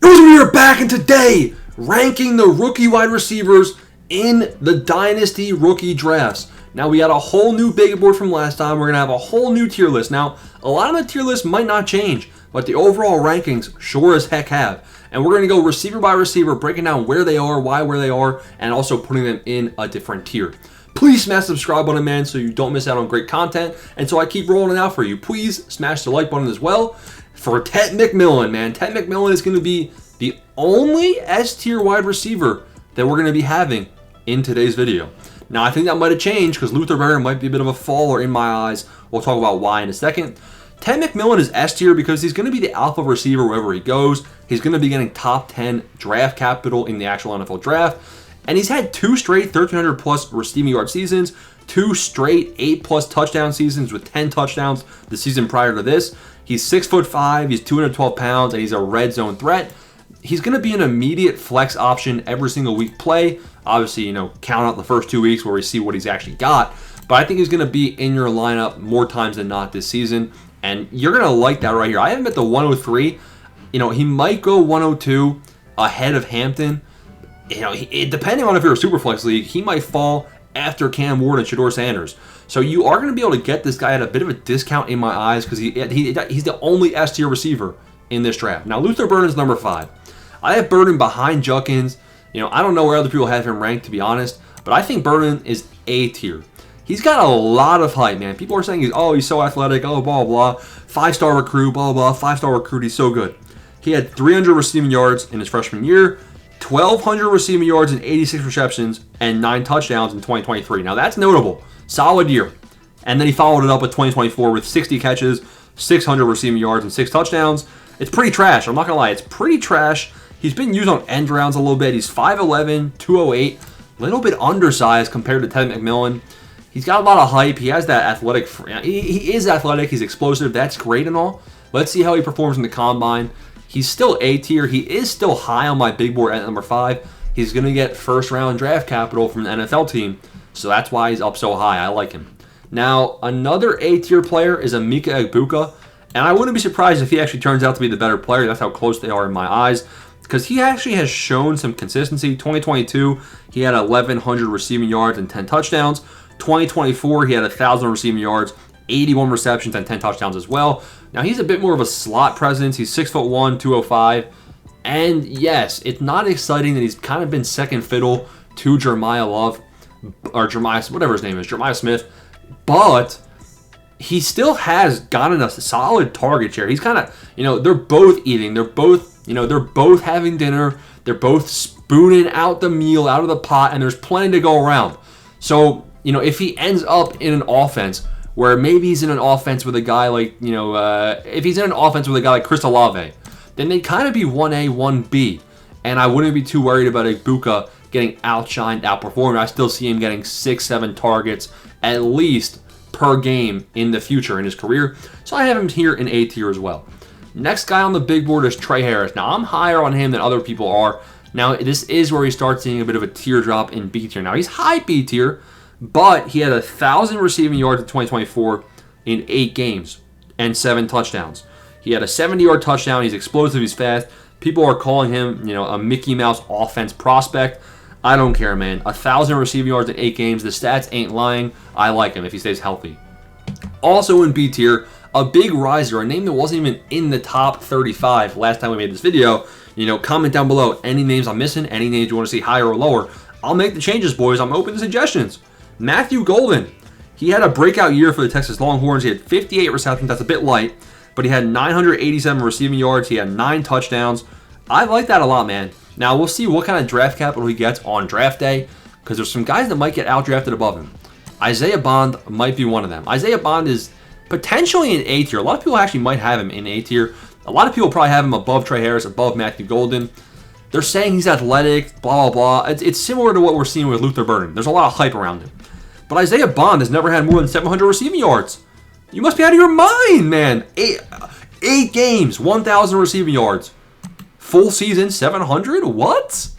We are back, and today, ranking the rookie wide receivers in the Dynasty Rookie Drafts. Now, we had a whole new big board from last time. We're going to have a whole new tier list. Now, a lot of the tier list might not change, but the overall rankings sure as heck have. And we're going to go receiver by receiver, breaking down where they are, where they are, and also putting them in a different tier. Please smash the subscribe button, man, so you don't miss out on great content. And so I keep rolling it out for you. Please smash the like button as well. For Ted McMillan, man. Ted McMillan is going to be the only S-tier wide receiver that we're going to be having in today's video. Now, I think that might have changed because Luther Burden might be a bit of a faller in my eyes. We'll talk about why in a second. Ted McMillan is S-tier because he's going to be the alpha receiver wherever he goes. He's going to be getting top 10 draft capital in the actual NFL draft. And he's had 2 straight 1,300-plus receiving yard seasons, 2 straight 8-plus touchdown seasons with 10 touchdowns the season prior to this. He's 6'5", he's 212 pounds, and he's a red zone threat. He's going to be an immediate flex option every single week play. Obviously, count out the first 2 weeks where we see what he's actually got. But I think he's going to be in your lineup more times than not this season. And you're going to like that right here. I have him at the 103. He might go 102 ahead of Hampton. Depending on if you're a super flex league, he might fall after Cam Ward and Shedeur Sanders. So you are going to be able to get this guy at a bit of a discount in my eyes because he's the only S-tier receiver in this draft. Now, Luther Burden's number 5. I have Burden behind Judkins. I don't know where other people have him ranked, to be honest, but I think Burden is A-tier. He's got a lot of hype, man. People are saying he's so athletic, blah, blah, blah. 5-star recruit, blah, blah, 5-star recruit, he's so good. He had 300 receiving yards in his freshman year, 1,200 receiving yards and 86 receptions, and 9 touchdowns in 2023. Now, that's notable. Solid year. And then he followed it up with 2024 with 60 catches, 600 receiving yards, and 6 touchdowns. It's pretty trash. I'm not going to lie. It's pretty trash. He's been used on end rounds a little bit. He's 5'11", 208, a little bit undersized compared to Ted McMillan. He's got a lot of hype. He has that athletic. He is athletic. He's explosive. That's great and all. Let's see how he performs in the combine. He's still A-tier. He is still high on my big board at number 5. He's going to get first-round draft capital from the NFL team, so that's why he's up so high. I like him. Now, another A-tier player is Emeka Egbuka, and I wouldn't be surprised if he actually turns out to be the better player. That's how close they are in my eyes, because he actually has shown some consistency. 2022, he had 1,100 receiving yards and 10 touchdowns. 2024, he had 1,000 receiving yards, 81 receptions, and 10 touchdowns as well. Now, he's a bit more of a slot presence. He's 6'1", 205. And yes, it's not exciting that he's kind of been second fiddle to Jeremiah Smith. But he still has gotten a solid target share. He's kind of, they're both eating. They're both having dinner. They're both spooning out the meal out of the pot, and there's plenty to go around. So, if he ends up in an offense where maybe he's in an offense with a guy like, if he's in an offense with a guy like Chris Olave, then they'd kind of be 1A, 1B. And I wouldn't be too worried about Egbuka getting outshined, outperformed. I still see him getting 6-7 targets at least per game in the future in his career. So I have him here in A tier as well. Next guy on the big board is Trey Harris. Now, I'm higher on him than other people are. Now, this is where he starts seeing a bit of a teardrop in B tier. Now, he's high B tier, but he had 1,000 receiving yards in 2024 in 8 games and 7 touchdowns. He had a 70-yard touchdown. He's explosive. He's fast. People are calling him, a Mickey Mouse offense prospect. I don't care, man. 1,000 receiving yards in 8 games. The stats ain't lying. I like him if he stays healthy. Also in B tier, a big riser, a name that wasn't even in the top 35 last time we made this video. Comment down below any names I'm missing, any names you want to see higher or lower. I'll make the changes, boys. I'm open to suggestions. Matthew Golden. He had a breakout year for the Texas Longhorns. He had 58 receptions. That's a bit light. But he had 987 receiving yards. He had 9 touchdowns. I like that a lot, man. Now, we'll see what kind of draft capital he gets on draft day, because there's some guys that might get outdrafted above him. Isaiah Bond might be one of them. Isaiah Bond is potentially in A tier. A lot of people actually might have him in A tier. A lot of people probably have him above Trey Harris, above Matthew Golden. They're saying he's athletic, blah, blah, blah. It's similar to what we're seeing with Luther Burden. There's a lot of hype around him. But Isaiah Bond has never had more than 700 receiving yards. You must be out of your mind, man. 8 games, 1,000 receiving yards. Full season, 700? What?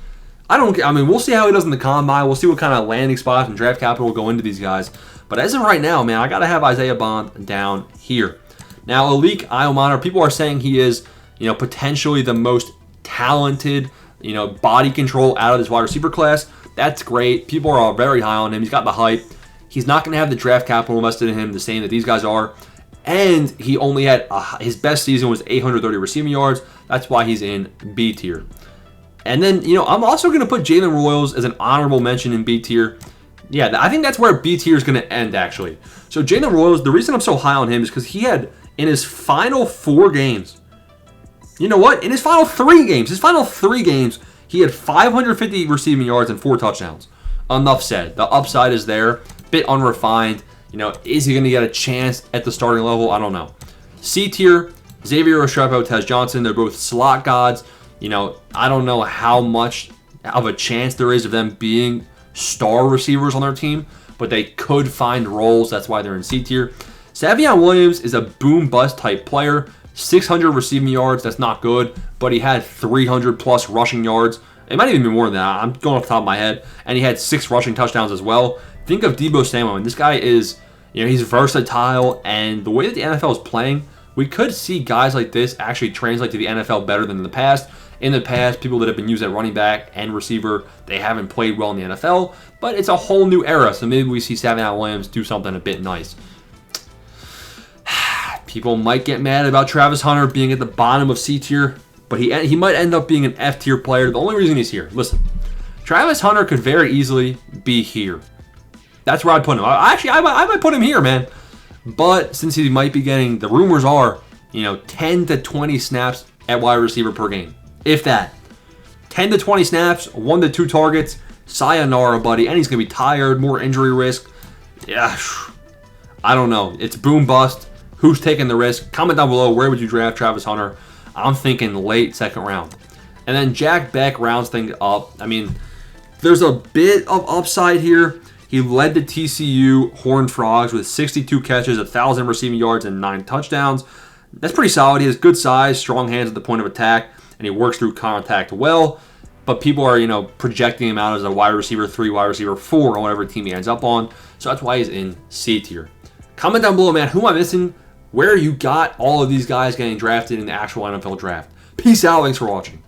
We'll see how he does in the combine. We'll see what kind of landing spots and draft capital will go into these guys. But as of right now, man, I got to have Isaiah Bond down here. Now, Alik Iomana, people are saying he is, potentially the most talented, body control out of this wide receiver class. That's great. People are all very high on him. He's got the hype. He's not going to have the draft capital invested in him the same that these guys are. And he only had his best season was 830 receiving yards. That's why he's in B tier. And then, I'm also going to put Jalen Royals as an honorable mention in B tier. Yeah, I think that's where B tier is going to end, actually. So Jalen Royals, the reason I'm so high on him is because he had, in his final 4 games, you know what? In his final 3 games, he had 550 receiving yards and 4 touchdowns. Enough said. The upside is there. Bit unrefined. Is he going to get a chance at the starting level? I don't know. C tier, Xavier Restrepo, Tez Johnson. They're both slot gods. I don't know how much of a chance there is of them being star receivers on their team, but they could find roles. That's why they're in C tier. Savion Williams is a boom-bust type player. 600 receiving yards, that's not good, but he had 300-plus rushing yards. It might even be more than that. I'm going off the top of my head. And he had 6 rushing touchdowns as well. Think of Deebo Samuel. And this guy is, he's versatile. And the way that the NFL is playing, we could see guys like this actually translate to the NFL better than in the past. In the past, people that have been used at running back and receiver, they haven't played well in the NFL. But it's a whole new era. So maybe we see Savion Williams do something a bit nice. People might get mad about Travis Hunter being at the bottom of C tier, but he might end up being an F tier player. The only reason he's here, listen, Travis Hunter could very easily be here. That's where I'd put him. I might put him here, man. But since he might be getting, the rumors are, 10 to 20 snaps at wide receiver per game. If that. 10 to 20 snaps, 1 to 2 targets, sayonara, buddy. And he's going to be tired, more injury risk. Yeah, I don't know. It's boom bust. Who's taking the risk? Comment down below, where would you draft Travis Hunter? I'm thinking late 2nd round. And then Jack Beck rounds things up. I mean, there's a bit of upside here. He led the TCU Horned Frogs with 62 catches, 1,000 receiving yards, and 9 touchdowns. That's pretty solid. He has good size, strong hands at the point of attack, and he works through contact well. But people are, projecting him out as a wide receiver 3, wide receiver 4, or whatever team he ends up on. So that's why he's in C tier. Comment down below, man. Who am I missing? Where you got all of these guys getting drafted in the actual NFL draft. Peace out. Thanks for watching.